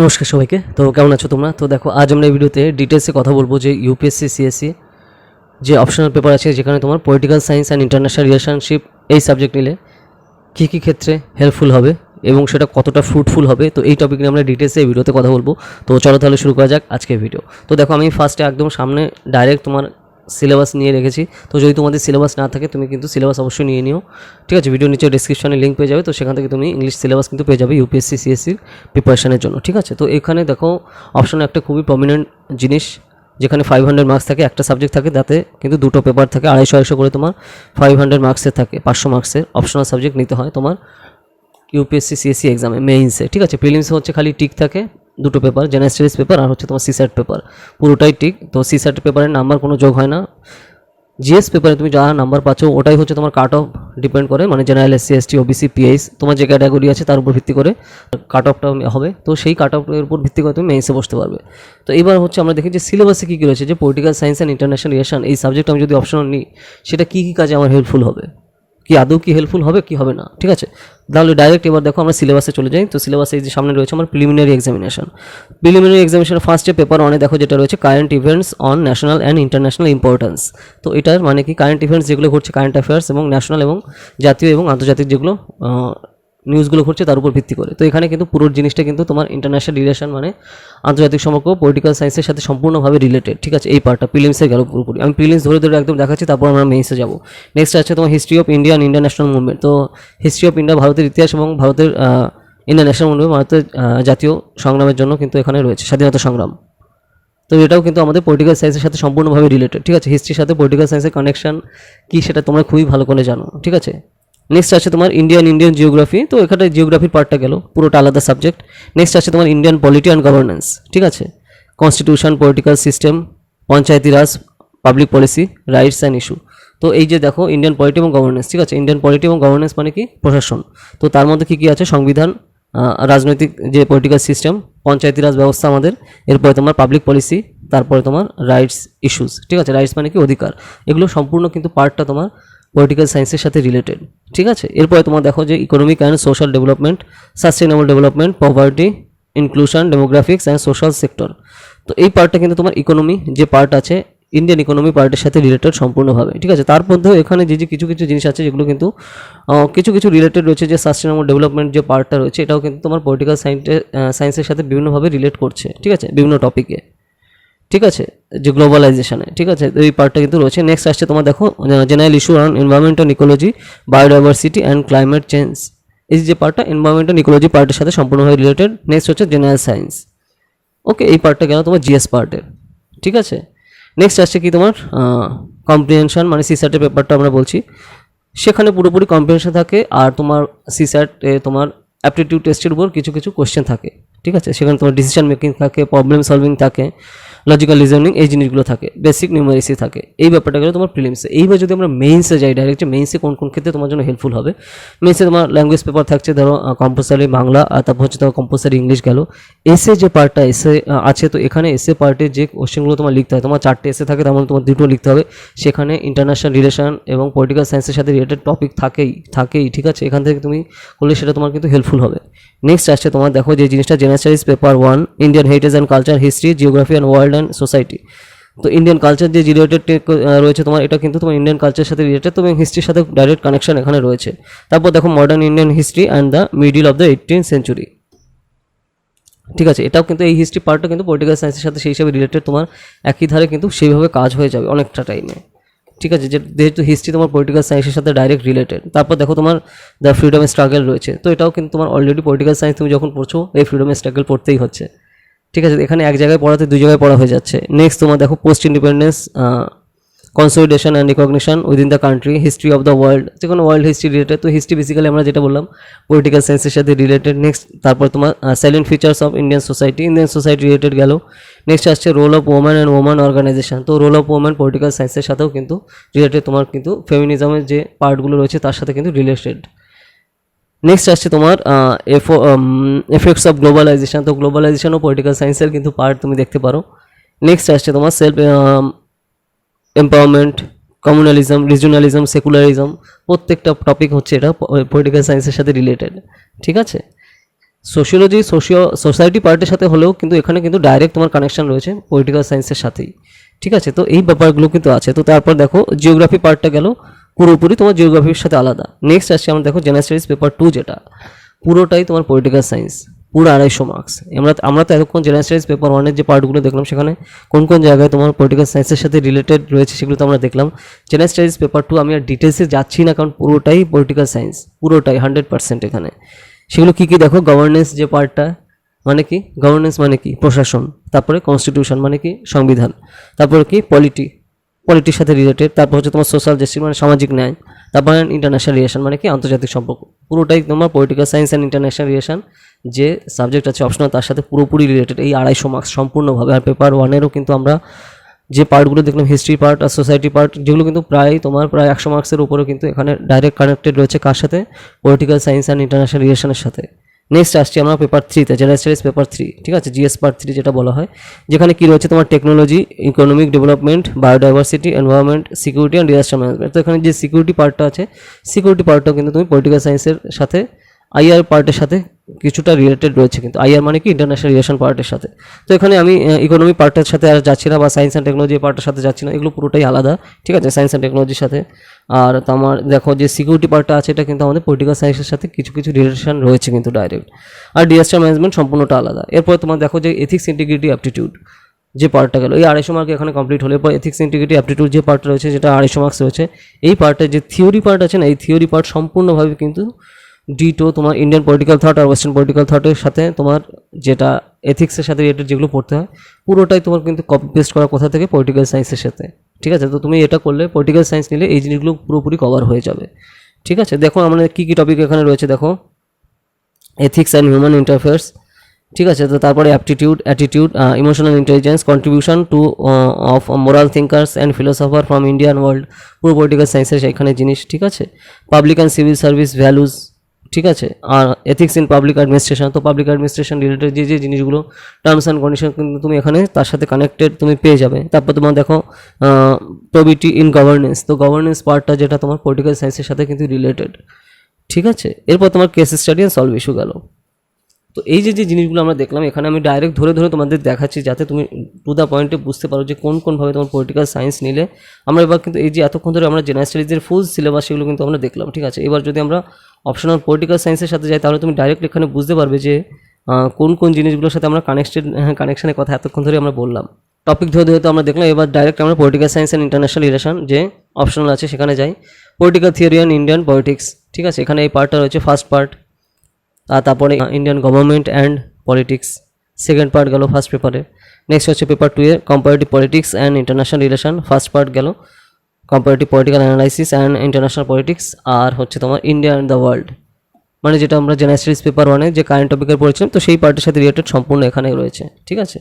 নমস্কার সবাইকে। তো কেমন আছো তোমরা? তো দেখো, আজ আমরা এই ভিডিওতে ডিটেলসে কথা বলবো যে ইউপিএসসি সিএসসি যে অপশনাল পেপার আছে, যেখানে তোমার political science and international relationship এই সাবজেক্ট নিলে কী কী ক্ষেত্রে হেল্পফুল হবে এবং সেটা কতটা ফ্রুটফুল হবে। তো এই টপিক নিয়ে আমরা ডিটেলসে এই ভিডিওতে কথা বলবো। তো চলো তাহলে শুরু করা যাক আজকের ভিডিও। তো দেখো, আমি ফার্স্টে একদম সামনে ডাইরেক্ট তোমার সিলেবাস নিয়ে রেখেছি। তো যদি তোমাদের সিলেবাস না থাকে তুমি কিন্তু সিলেবাস অবশ্যই নিয়ে নিও, ঠিক আছে। ভিডিও নিচে ডিসক্রিপশনে লিঙ্ক পেয়ে যাবে, তো সেখান থেকে তুমি ইংলিশ সিলেবাস কিন্তু পেয়ে যাবে ইউপিএসসি সিএসসির প্রিপারেশনের জন্য, ঠিক আছে। তো এখানে দেখো অপশনে একটা খুবই প্রমিনেন্ট জিনিস, যেখানে 500 মার্কস থাকে, একটা সাবজেক্ট থাকে, তাতে কিন্তু দুটো পেপার থাকে, 250 করে তোমার 500 মার্কসের থাকে, 500 মার্কসের অপশনাল সাবজেক্ট নিতে হয় তোমার ইউপিএসসি সিএসসি এক্সামে, মেইনসে, ঠিক আছে। প্রিলিমসে হচ্ছে খালি টিক থাকে দুটো পেপার, জেনারেল স্টাডিজ পেপার আর হচ্ছে তোমার সিস্যাট পেপার, পুরোটাই টিক। তো সিস্যাট পেপারের নাম্বার কোনো যোগ হয় না। জিএস পেপারে তুমি যা নাম্বার পাচ্ছ ওটাই হচ্ছে তোমার কাট অফ ডিপেন্ড করে, মানে general SC ST OBC pH তোমার যে ক্যাটাগরি আছে তার উপর ভিত্তি করে কাট অফটা হবে। তো সেই কাট অফের উপর ভিত্তি করে তুমি মেইনসে বসতে পারবে। তো এবার হচ্ছে আমরা দেখি যে সিলেবাসে কী কী রয়েছে, যে political science and international relation এই সাবজেক্ট আমি যদি অপশন নিই সেটা কী কী কাজে আমার হেল্পফুল হবে, কি আদৌ কি হেল্পফুল হবে কি হবে না, ঠিক আছে। তাহলে ডাইরেক্ট এবার দেখো আমরা সিলেবাসে চলে যাই। তো সিলেবাসে এই যে সামনে রয়েছে আমার প্রিলিমিনারি এক্সামিনেশন ফার্স্টে পেপার ওয়ানে দেখো যেটা রয়েছে current events on national and international importance. তো এটার মানে কি, কারেন্ট ইভেন্টস যেগুলো ঘটছে, কারেন্ট অ্যাফেয়ার্স এবং ন্যাশনাল এবং জাতীয় এবং আন্তর্জাতিক যেগুলো নিউজগুলো ঘটছে তার উপর ভিত্তি করে। তো এখানে কিন্তু পুরো জিনিসটা কিন্তু তোমার ইন্টারন্যাশনাল রিলেশন মানে আন্তর্জাতিক সম্পর্ক পলিটিক্যাল সায়েন্সের সাথে সম্পূর্ণভাবে রিলেটেড, ঠিক আছে। এই পার্টটা প্রিলিমসে গেল পুরোপুরি, আমি প্রিলিমস ধরে ধরে একদম দেখাচ্ছি, তারপর আমরা মেইনসে যাবো। নেক্সট আছে তোমার history of India and Indian national movement. তো হিস্ট্রি অফ ইন্ডিয়া, ভারতের ইতিহাস এবং ভারতের ইন্ডিয়ান ন্যাশনাল মুভমেন্ট, ভারতের জাতীয় সংগ্রামের জন্য কিন্তু এখানে রয়েছে, স্বাধীনতা সংগ্রাম। তো এটাও কিন্তু আমাদের পলিটিক্যাল সায়েন্সের সাথে সম্পূর্ণভাবে রিলেটেড, ঠিক আছে। হিস্ট্রির সাথে পলিটিক্যাল সায়েন্সের কানেকশন কী সেটা তোমরা খুবই ভালো করে জানো, ঠিক আছে। নেক্সট আছে তোমার ইন্ডিয়ান জিওগ্রাফি। তো এখানে জিওগ্রাফির পার্টটা গেল, পুরোটা আলাদা সাবজেক্ট। নেক্সট আছে তোমার ইন্ডিয়ান পলিটি অ্যান্ড গভর্নেন্স, ঠিক আছে। Constitution, political system, Panchayati Raj, public policy, rights and issue. তো এই যে দেখো ইন্ডিয়ান পলিটি এবং গভর্নেন্স, ঠিক আছে। ইন্ডিয়ান পলিটি এবং গভর্নেন্স মানে কি, প্রশাসন। তো তার মধ্যে কী কী আছে, সংবিধান, রাজনৈতিক যে পলিটিক্যাল সিস্টেম, পঞ্চায়েতি রাজ ব্যবস্থা আমাদের, এরপরে তোমার পাবলিক পলিসি, তারপরে তোমার রাইটস ইস্যুস, ঠিক আছে। রাইটস মানে কি, অধিকার। এগুলো সম্পূর্ণ কিন্তু পার্টটা তোমার পলিটিক্যাল সায়েন্সের সাথে রিলেটেড, ঠিক আছে। এরপরে তোমার দেখো যে economic and social development, sustainable development, poverty, inclusion, demographics and social sector. তো এই পার্টটা কিন্তু তোমার ইকোনমি যে পার্ট আছে, ইন্ডিয়ান ইকোনমি পার্টের সাথে রিলেটেড সম্পূর্ণভাবে, ঠিক আছে। তার মধ্যেও এখানে যে কিছু কিছু জিনিস আছে যেগুলো কিন্তু কিছু কিছু রিলেটেড রয়েছে, যে সাস্টেনেবল ডেভেলপমেন্ট যে পার্টটা রয়েছে এটাও কিন্তু তোমার পলিটিক্যাল সায়েন্সের সাথে বিভিন্নভাবে রিলেট করছে, ঠিক আছে, বিভিন্ন টপিকে, ঠিক আছে, যে গ্লোবালাইজেশনে, ঠিক আছে। এই পার্টটা কিন্তু রয়েছে। নেক্সট আসছে তোমার দেখো general issue on environment and ecology, biodiversity and climate change. এই যে পার্টটা এনভায়রনমেন্ট অ্যান্ড ইকোলজি পার্টের সাথে সম্পূর্ণভাবে রিলেটেড। নেক্সট হচ্ছে জেনারেল সায়েন্স, ওকে, এই পার্টটা গেল তোমার জিএস পার্টের, ঠিক আছে। নেক্সট আসছে কি তোমার কম্প্রিহেনশন, মানে সিস্যাটের পেপারটা আমরা বলছি, সেখানে পুরোপুরি কম্প্রিহেনশন থাকে। আর তোমার সিস্যাটে তোমার অ্যাপটিটিউড টেস্টের উপর কিছু কিছু কোশ্চেন থাকে, ঠিক আছে। সেখানে তোমার ডিসিশন মেকিং থাকে, প্রবলেম সলভিং থাকে, লজিক্যাল রিজনিং, এই জিনিসগুলো থাকে, বেসিক নিউমারেসি থাকে। এই ব্যাপারটা গেলে তোমার প্রিলিমসে। এইবার যদি আমরা মেইনসে যাই ডাইরেক্ট, যে মেইনসে কোন কোন ক্ষেত্রে তোমার জন্য হেল্পফুল হবে। মেইনসে তোমার ল্যাঙ্গুয়েজ পেপার থাকছে, ধরো কম্পালসারি বাংলা, আর তারপর হচ্ছে তোমার কম্পালসারি ইংলিশ গেল। এসে যে পার্টটা এসে আছে, তো এখানে এসে পার্টে যে কোশ্চেনগুলো তোমার লিখতে হয়, তোমার 4টে এসে থাকে, তার মধ্যে তোমার 2টো লিখতে হবে। সেখানে ইন্টারন্যাশনাল রিলেশন এবং পলিটিক্যাল সায়েন্সের সাথে রিলেটেড টপিক থাকেই, ঠিক আছে। এখান থেকে তুমি করলে সেটা তোমার কিন্তু হেল্পফুল হবে। নেক্সট আসছে তোমার দেখো যে জিনিসটা general studies paper 1, Indian heritage and culture, history, geography and world and society. তো ইন্ডিয়ান কালচার যে রিলেটেড রয়েছে তোমার, এটা কিন্তু তোমার ইন্ডিয়ান কালচারের সাথে রিলেটেড, তো হিস্ট্রির সাথে ডাইরেক্ট কানেকশন এখানে রয়েছে। তারপর দেখো modern Indian history and the middle of the 18th century, ঠিক আছে। এটাও কিন্তু এই হিস্ট্রি পার্টটা কিন্তু পলিটিক্যাল সায়েন্সের সাথে সেই হিসাবে রিলেটেড, তোমার একই ধারে কিন্তু সেইভাবে কাজ হয়ে যাবে অনেকটা টাইমে, ঠিক আছে, যেহেতু হিস্ট্রি তোমার পলিটিক্যাল সায়েন্সের সাথে ডাইরেক্ট রিলেটেড। তারপর দেখো তোমার দ্য ফ্রিডম স্ট্রাগল রয়েছে। তো এটাও কিন্তু তোমার অলরেডি পলিটিক্যাল সায়েন্স তুমি যখন পড়ছো এই ফ্রিডম স্ট্রাগল পড়তেই হচ্ছে, ঠিক আছে। এখানে এক জায়গায় পড়াতে 2 জায়গায় পড়া হয়ে যাচ্ছে। নেক্সট তোমার দেখো post independence, consolidation and recognition within the country, history of the world, যে কোনো ওয়ার্ল্ড হিস্ট্রি রিলেটেড। তো হিস্ট্রি বেসিক্যালি আমরা যেটা বললাম পলিটিক্যাল সায়েন্সের সাথে রিলেটেড। নেক্সট তারপর তোমার salient features of Indian society related গেল। নেক্সট আসছে role of woman and woman organization. তো রোল অফ ওম্যান পলিটিক্যাল সায়েন্সের সাথেও কিন্তু রিলেটেড, তোমার কিন্তু ফেমিনিজমের যে পার্টগুলো রয়েছে তার সাথে কিন্তু রিলেটেড। নেক্সট আসছে তোমার এফেক্টস অফ গ্লোবালাইজেশন। তো গ্লোবালাইজেশনও পলিটিক্যাল সায়েন্সের কিন্তু পার্ট তুমি দেখতে পারো। নেক্সট আসছে তোমার সেলফ এম্পাওয়ারমেন্ট, কমিউনালিজম, রিজনালিজম, সেকুলারিজম, প্রত্যেকটা টপিক হচ্ছে এটা পলিটিক্যাল সায়েন্সের সাথে রিলেটেড, ঠিক আছে। সোশিওলজি সোসাইটি পার্টের সাথে হলেও কিন্তু এখানে কিন্তু ডাইরেক্ট তোমার কানেকশন রয়েছে পলিটিক্যাল সায়েন্সের সাথেই, ঠিক আছে। তো এই ব্যাপারগুলো কিন্তু আছে। তো তারপর দেখো জিওগ্রাফি পার্টটা গেল, পুরোপুরি তোমার জিওগ্রাফির সাথে আলাদা। নেক্সট আসছে আমরা দেখো জেনারেল স্টাডিজ পেপার 2, যেটা পুরোটাই তোমার পলিটিক্যাল সায়েন্স, পুরো 250 মার্কস। আমরা তো এতক্ষণ জেনারেল স্টাডিজ পেপার 1-এর যে পার্টগুলো দেখলাম সেখানে কোন কোন জায়গায় তোমার পলিটিক্যাল সায়েন্সের সাথে রিলেটেড রয়েছে সেগুলো তো আমরা দেখলাম। জেনারেল স্টাডিজ পেপার 2 আমি আর ডিটেলসে যাচ্ছি না, কারণ পুরোটাই পলিটিক্যাল সায়েন্স, পুরোটাই 100% এখানে। সেগুলো কী কী দেখো, গভর্নেন্স যে পার্টটা, মানে কি গভর্নেন্স মানে কি প্রশাসন, তারপরে কনস্টিটিউশন মানে কি সংবিধান, তারপরে কি পলিটির সাথে রিলেটেড, তারপর হচ্ছে তোমার সোশ্যাল জাস্টিস মানে সামাজিক ন্যায়, তারপরে ইন্টারন্যাশনাল রিলেশন মানে কি আন্তর্জাতিক সম্পর্ক। পুরোটাই তোমার political science and international relation যে সাবজেক্ট আছে অপশনাল তার সাথে পুরোপুরি রিলেটেড, এই 250 মার্কস সম্পূর্ণভাবে। আর পেপার 1-এরও কিন্তু আমরা যে পার্টগুলো দেখলাম, হিস্ট্রি পার্ট আর সোসাইটি পার্ট, যেগুলো কিন্তু প্রায় 100 মার্কসের উপরেও কিন্তু এখানে ডাইরেক্ট কানেক্টেড রয়েছে কার সাথে, পলিটিক্যাল সায়েন্স অ্যান্ড ইন্টারন্যাশনাল রিলেশনের সাথে। নেক্সট আসছি আমরা পেপার 3-তে, জেনারেল স্টাডিজ পেপার 3, ঠিক আছে, জিএস পার্ট 3 যেটা বলা হয়, যেখানে কি রয়েছে তোমার technology, economic development, biodiversity, environment, security and disaster management. তো এখানে যে সিকিউরিটি পার্টটা আছে, সিকিউরিটি পার্টটাও কিন্তু তুমি পলিটিক্যাল সায়েন্সের সাথে আইআর পার্টের সাথে কিছুটা রিলেটেড রয়েছে, কিন্তু আইআর মানে কি ইন্টারন্যাশনাল রিলেশন পার্টের সাথে। তো এখানে আমি ইকোনমি পার্টের সাথে আর যাচ্ছি না, বা সায়েন্স অ্যান্ড টেকনোলজি পার্টের সাথে যাচ্ছি না, এগুলো পুরোটাই আলাদা, ঠিক আছে, সায়েন্স অ্যান্ড টেকনোলজির সাথে। আর তোমার দেখো যে সিকিউরিটি পার্টটা আছে, এটা কিন্তু আমাদের পলিটিক্যাল সায়েন্সের সাথে কিছু কিছু রিলেশন রয়েছে কিন্তু ডাইরেক্ট। আর ডিজাস্টার ম্যানেজমেন্ট সম্পূর্ণটা আলাদা। এরপর তোমার দেখো যে এথিক্স, ইন্টিগ্রিটি, অ্যাপটিটিউড যে পার্টটা গেল, এই 250 মার্ক এখানে কমপ্লিট হলে পর এথিক্স, ইন্টিগ্রিটি, অ্যাপটিটিউড যে পার্টটা রয়েছে, যেটা 250 মার্কস রয়েছে, এই পার্টের যে থিওরি পার্ট আছে না, এই থিওরি পার্ট সম্পূর্ণভাবে কিন্তু ডিটো তোমার ইন্ডিয়ান পলিটিক্যাল থট আর ওয়েস্টার্ন পলিটিক্যাল থটের সাথে তোমার যেটা এথিক্সের সাথে রিলেটেড যেগুলো পড়তে হয়, পুরোটাই তোমার কিন্তু কপি পেস্ট করা কোথা থেকে, পলিটিক্যাল সায়েন্সের সাথে, ঠিক আছে। তো তুমি এটা করলে, পলিটিক্যাল সায়েন্স নিলে এই জিনিসগুলো পুরোপুরি কভার হয়ে যাবে, ঠিক আছে। দেখো আমাদের কী কী টপিক এখানে রয়েছে, দেখো এথিক্স অ্যান্ড হিউম্যান ইন্টারফেয়ার্স, ঠিক আছে। তো তারপরে attitude, emotional intelligence, contribution to of moral thinkers and philosopher from Indian world, পুরো পলিটিক্যাল সায়েন্সের সেখানে জিনিস, ঠিক আছে। Public and civil service values, ঠিক আছে। আর এথিক্স ইন পাবলিক অ্যাডমিনিস্ট্রেশন, তো পাবলিক অ্যাডমিনিস্ট্রেশন রিলেটেড যে যে জিনিসগুলো, টার্মস অ্যান্ড কন্ডিশন কিন্তু তুমি এখানে তার সাথে কানেক্টেড তুমি পেয়ে যাবে। তারপর তোমার দেখো প্রবিটি ইন গভর্নেন্স, তো গভর্নেন্স পার্টটা যেটা তোমার পলিটিক্যাল সায়েন্সের সাথে কিন্তু রিলেটেড, ঠিক আছে। এরপর তোমার case study and solve issue গেল। তো এই যে যে জিনিসগুলো আমরা দেখলাম, এখানে আমি ডাইরেক্ট ধরে ধরে তোমাদের দেখাচ্ছি যাতে তুমি টু দ্য পয়েন্টে বুঝতে পারো যে কোন কোনভাবে তোমার পলিটিক্যাল সায়েন্স নিলে। আমরা এবার কিন্তু এই যে এতক্ষণ ধরে আমরা জেনারেল স্টাডিজের ফুল সিলেবাস সেগুলো কিন্তু আমরা দেখলাম, ঠিক আছে। এবার যদি আমরা অপশনাল পলিটিক্যাল সায়েন্সের সাথে যাই, তাহলে তুমি ডাইরেক্ট এখানে বুঝতে পারবে যে কোন কোন জিনিসগুলোর সাথে আমরা কানেকশনের কথা এতক্ষণ ধরে আমরা বললাম। টপিক ধরে ধরে তো আমরা দেখলাম, এবার ডাইরেক্ট আমরা political science and international relation যে অপশনাল আছে সেখানে যাই। Political theory and Indian politics, ঠিক আছে, এখানে এই পার্টটা রয়েছে ফার্স্ট পার্ট। আর তারপরে Indian government and politics, second part গেল ফার্স্ট পেপারে। নেক্সট হচ্ছে পেপার 2 এ comparative politics and international relation, first part গেল comparative political analysis and international politics. আর হচ্ছে তোমার ইন্ডিয়া অ্যান্ড দ্য ওয়ার্ল্ড, মানে যেটা আমরা জেনারেল স্টাডিজ পেপার 1-এ যে কারেন্ট টপিকের পড়েছিলাম, তো সেই পার্টের সাথে রিলেটেড সম্পূর্ণ এখানে রয়েছে, ঠিক আছে।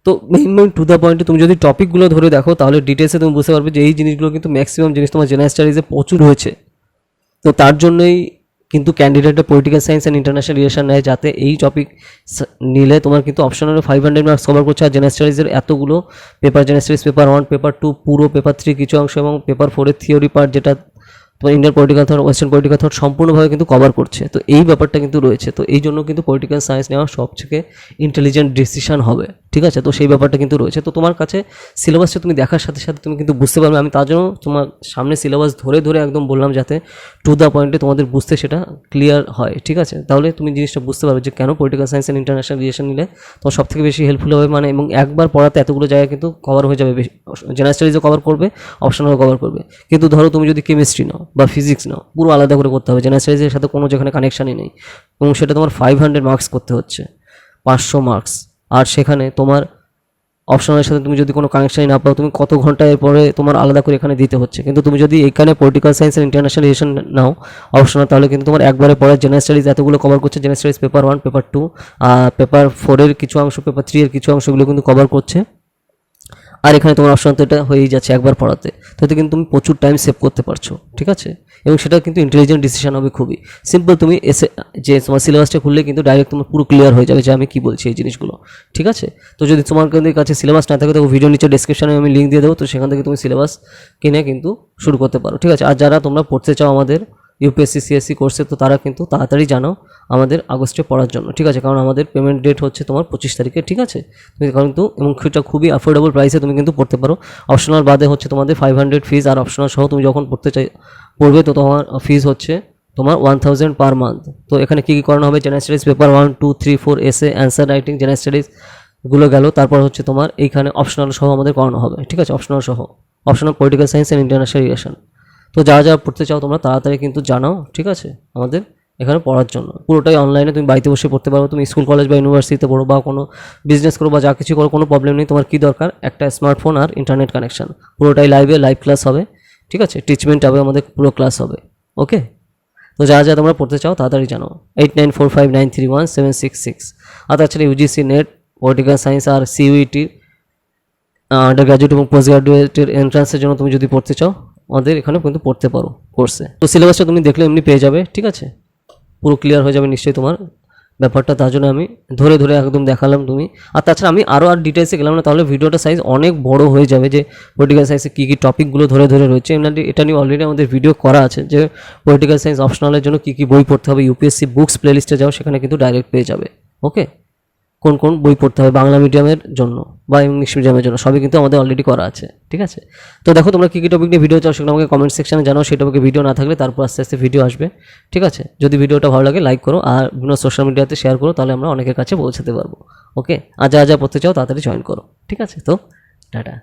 তো মেইন টু দ্য পয়েন্টে তুমি যদি টপিকগুলো ধরে দেখো, তাহলে ডিটেলসে তুমি বুঝতে পারবে যে এই জিনিসগুলো কিন্তু ম্যাক্সিমাম জিনিস তোমার জেনারেল স্টাডিজে প্রচুর হয়েছে। তো তার জন্যই কিন্তু ক্যান্ডিডেটটা political science and international relation নেয়, যাতে এই টপিক নিলে তোমার কিন্তু অপশনাল 500 মার্কস কভার করছে। আর জেনারেল স্টাডিজের এতগুলো paper, general studies paper 1, paper 2, পুরো পেপার 3 কিছু অংশ, এবং পেপার 4-এর থিওরি পার্ট যেটা তোমার Indian political thought, western political thought সম্পূর্ণভাবে কিন্তু কভার করছে। তো এই ব্যাপারটা কিন্তু রয়েছে। তো এই জন্য কিন্তু পলিটিক্যাল সায়েন্স নেওয়া সবথেকে ইন্টেলিজেন্ট ডিসিশন হবে, ঠিক আছে। তো সেই ব্যাপারটা কিন্তু রয়েছে। তো তোমার কাছে সিলেবাসটা তুমি দেখার সাথে সাথে তুমি কিন্তু বুঝতে পারবে। আমি তার জন্য তোমার সামনে সিলেবাস ধরে ধরে একদম বললাম, যাতে টু দ্য পয়েন্টে তোমাদের বুঝতে সেটা ক্লিয়ার হয়, ঠিক আছে। তাহলে তুমি জিনিসটা বুঝতে পারবে যে কেন political science and international relation নিলে তোমার সবথেকে বেশি হেল্পফুল হবে, মানে এবং একবার পড়াতে এতগুলো জায়গায় কিন্তু কভার হয়ে যাবে। জেনারেল স্টাডিজও কভার করবে, অপশনালও কভার করবে। কিন্তু ধরো তুমি যদি কেমিস্ট্রি নাও বা ফিজিক্স নাও, পুরো আলাদা করে করতে হবে, জেনারেল স্টাডিজের সাথে কোনো যেখানে কানেকশানই নেই, এবং সেটা তোমার 500 মার্কস করতে হচ্ছে, 500 মার্কস। আর সেখানে তোমার অপশনালের সাথে তুমি যদি কোনো কানেকশানই না পাও, তুমি কত ঘন্টা এরপরে তোমার আলাদা করে এখানে দিতে হচ্ছে। কিন্তু তুমি যদি এখানে political science and international relation নাও অপশনাল, তাহলে কিন্তু তোমার একবারে পরে জেনারেল স্টাডিজ এতগুলো কভার করছে। General studies paper 1, paper 2, paper 4-এর কিছু অংশ, পেপার 3-এর কিছু অংশগুলো কিন্তু কভার করছে। আর এখানে তোমার অপশন তো এটা হয়েই যাচ্ছে একবার পড়াতে, তো এতে কিন্তু তুমি প্রচুর টাইম সেভ করতে পারছো, ঠিক আছে। এবং সেটা কিন্তু ইন্টেলিজেন্ট ডিসিশন হবে খুবই সিম্পল। তুমি এসে যে তোমার সিলেবাসটা খুললে কিন্তু ডাইরেক্ট তোমার পুরো ক্লিয়ার হয়ে যাবে যে আমি কী বলছি এই জিনিসগুলো, ঠিক আছে। তো যদি তোমার কাছে সিলেবাস না থাকে, তো ভিডিও নিচে ডেসক্রিপশনে আমি লিঙ্ক দিয়ে দেবো, তো সেখান থেকে তুমি সিলেবাস কিনে কিন্তু শুরু করতে পারো, ঠিক আছে। আর যারা তোমরা পড়তে চাও আমাদের ইউপিএসসি সিএসসি কোর্সে, তো তারা কিন্তু তাড়াতাড়ি জানাও আমাদের আগস্টে পড়ার জন্য, ঠিক আছে? কারণ আমাদের পেমেন্ট ডেট হচ্ছে তোমার 25 তারিখে, ঠিক আছে? তুমি কিন্তু এবং সেটা খুবই অ্যাফোর্ডেবল প্রাইসে তুমি কিন্তু পড়তে পারো। অপশনাল বাদে হচ্ছে তোমাদের 500 ফিজ, আর অপশনাল সহ তুমি যখন পড়বে তো তোমার ফিজ হচ্ছে তোমার 1000 পার মান্থ। তো এখানে কী কী করানো হবে, জেনারেল স্টাডিজ পেপার 1 2 3 4 এসে অ্যান্সার রাইটিং, জেনারেল স্টাডিজগুলো গেল। তারপর হচ্ছে তোমার এইখানে অপশনাল সহ আমাদের করানো হবে, ঠিক আছে? অপশনাল সহ, optional political science and international relation. তো যারা যারা পড়তে চাও তোমরা তাড়াতাড়ি কিন্তু জানাও, ঠিক আছে? আমাদের এখানে পড়ার জন্য পুরোটাই অনলাইনে, তুমি বাড়িতে বসে পড়তে পারো। তুমি স্কুল কলেজ বা ইউনিভার্সিটিতে পড়ো বা কোনো বিজনেস করো বা যা কিছু করো, কোনো প্রবলেম নেই। তোমার কী দরকার, একটা স্মার্টফোন আর ইন্টারনেট কানেকশন। পুরোটাই লাইভ ক্লাস হবে, ঠিক আছে? টিচমেন্ট হবে, আমাদের পুরো ক্লাস হবে। ওকে, তো যা যা তোমরা পড়তে চাও তাড়াতাড়ি জানো। 8945931766। আর তাছাড়া ইউজিসি নেট, পলিটিক্যাল সায়েন্স আর সিইউইটির আন্ডার গ্র্যাজুয়েট এবং পোস্ট গ্র্যাজুয়েটের এন্ট্রান্সের জন্য তুমি যদি পড়তে চাও আমাদের এখানে কিন্তু পড়তে পারো কোর্সে। তো সিলেবাসটা তুমি দেখলে এমনি পেয়ে যাবে, ঠিক আছে? পুরো ক্লিয়ার হয়ে যাবে নিশ্চয়ই তোমার ব্যাপারটা, তার জন্য আমি ধরে ধরে একদম দেখালাম তুমি। আর তাছাড়া আমি আরও ডিটেলসে গেলাম না, তাহলে ভিডিওটা সাইজ অনেক বড় হয়ে যাবে, যে পলিটিক্যাল সায়েন্সে কী কী টপিকগুলো ধরে ধরে রয়েছে। এটা নিয়ে অলরেডি আমাদের ভিডিও করা আছে, যে পলিটিক্যাল সায়েন্স অপশনালের জন্য কী কী বই পড়তে হবে। ইউপিএসসি বুকস প্লেলিস্টে যাও, সেখানে কিন্তু ডাইরেক্ট পেয়ে যাবে। ওকে, কোন কোন বই পড়তে হবে বাংলা মিডিয়ামের জন্য বা ইংলিশ মিডিয়ামের জন্য, সবই কিন্তু আমাদের অলরেডি করা আছে, ঠিক আছে? তো দেখো তোমরা কী কী টপিক নিয়ে ভিডিও চাও সেগুলো আমাকে কমেন্ট সেকশনে জানাও। সেই টপিকে ভিডিও না থাকলে তারপর আস্তে আস্তে ভিডিও আসবে, ঠিক আছে? যদি ভিডিওটা ভালো লাগে লাইক করো আর বিভিন্ন সোশ্যাল মিডিয়াতে শেয়ার করো, তাহলে আমরা অনেকের কাছে পৌঁছাতে পারবো। ওকে, আর যা যা পড়তে চাও তাড়াতাড়ি জয়েন করো, ঠিক আছে? তো টাটা।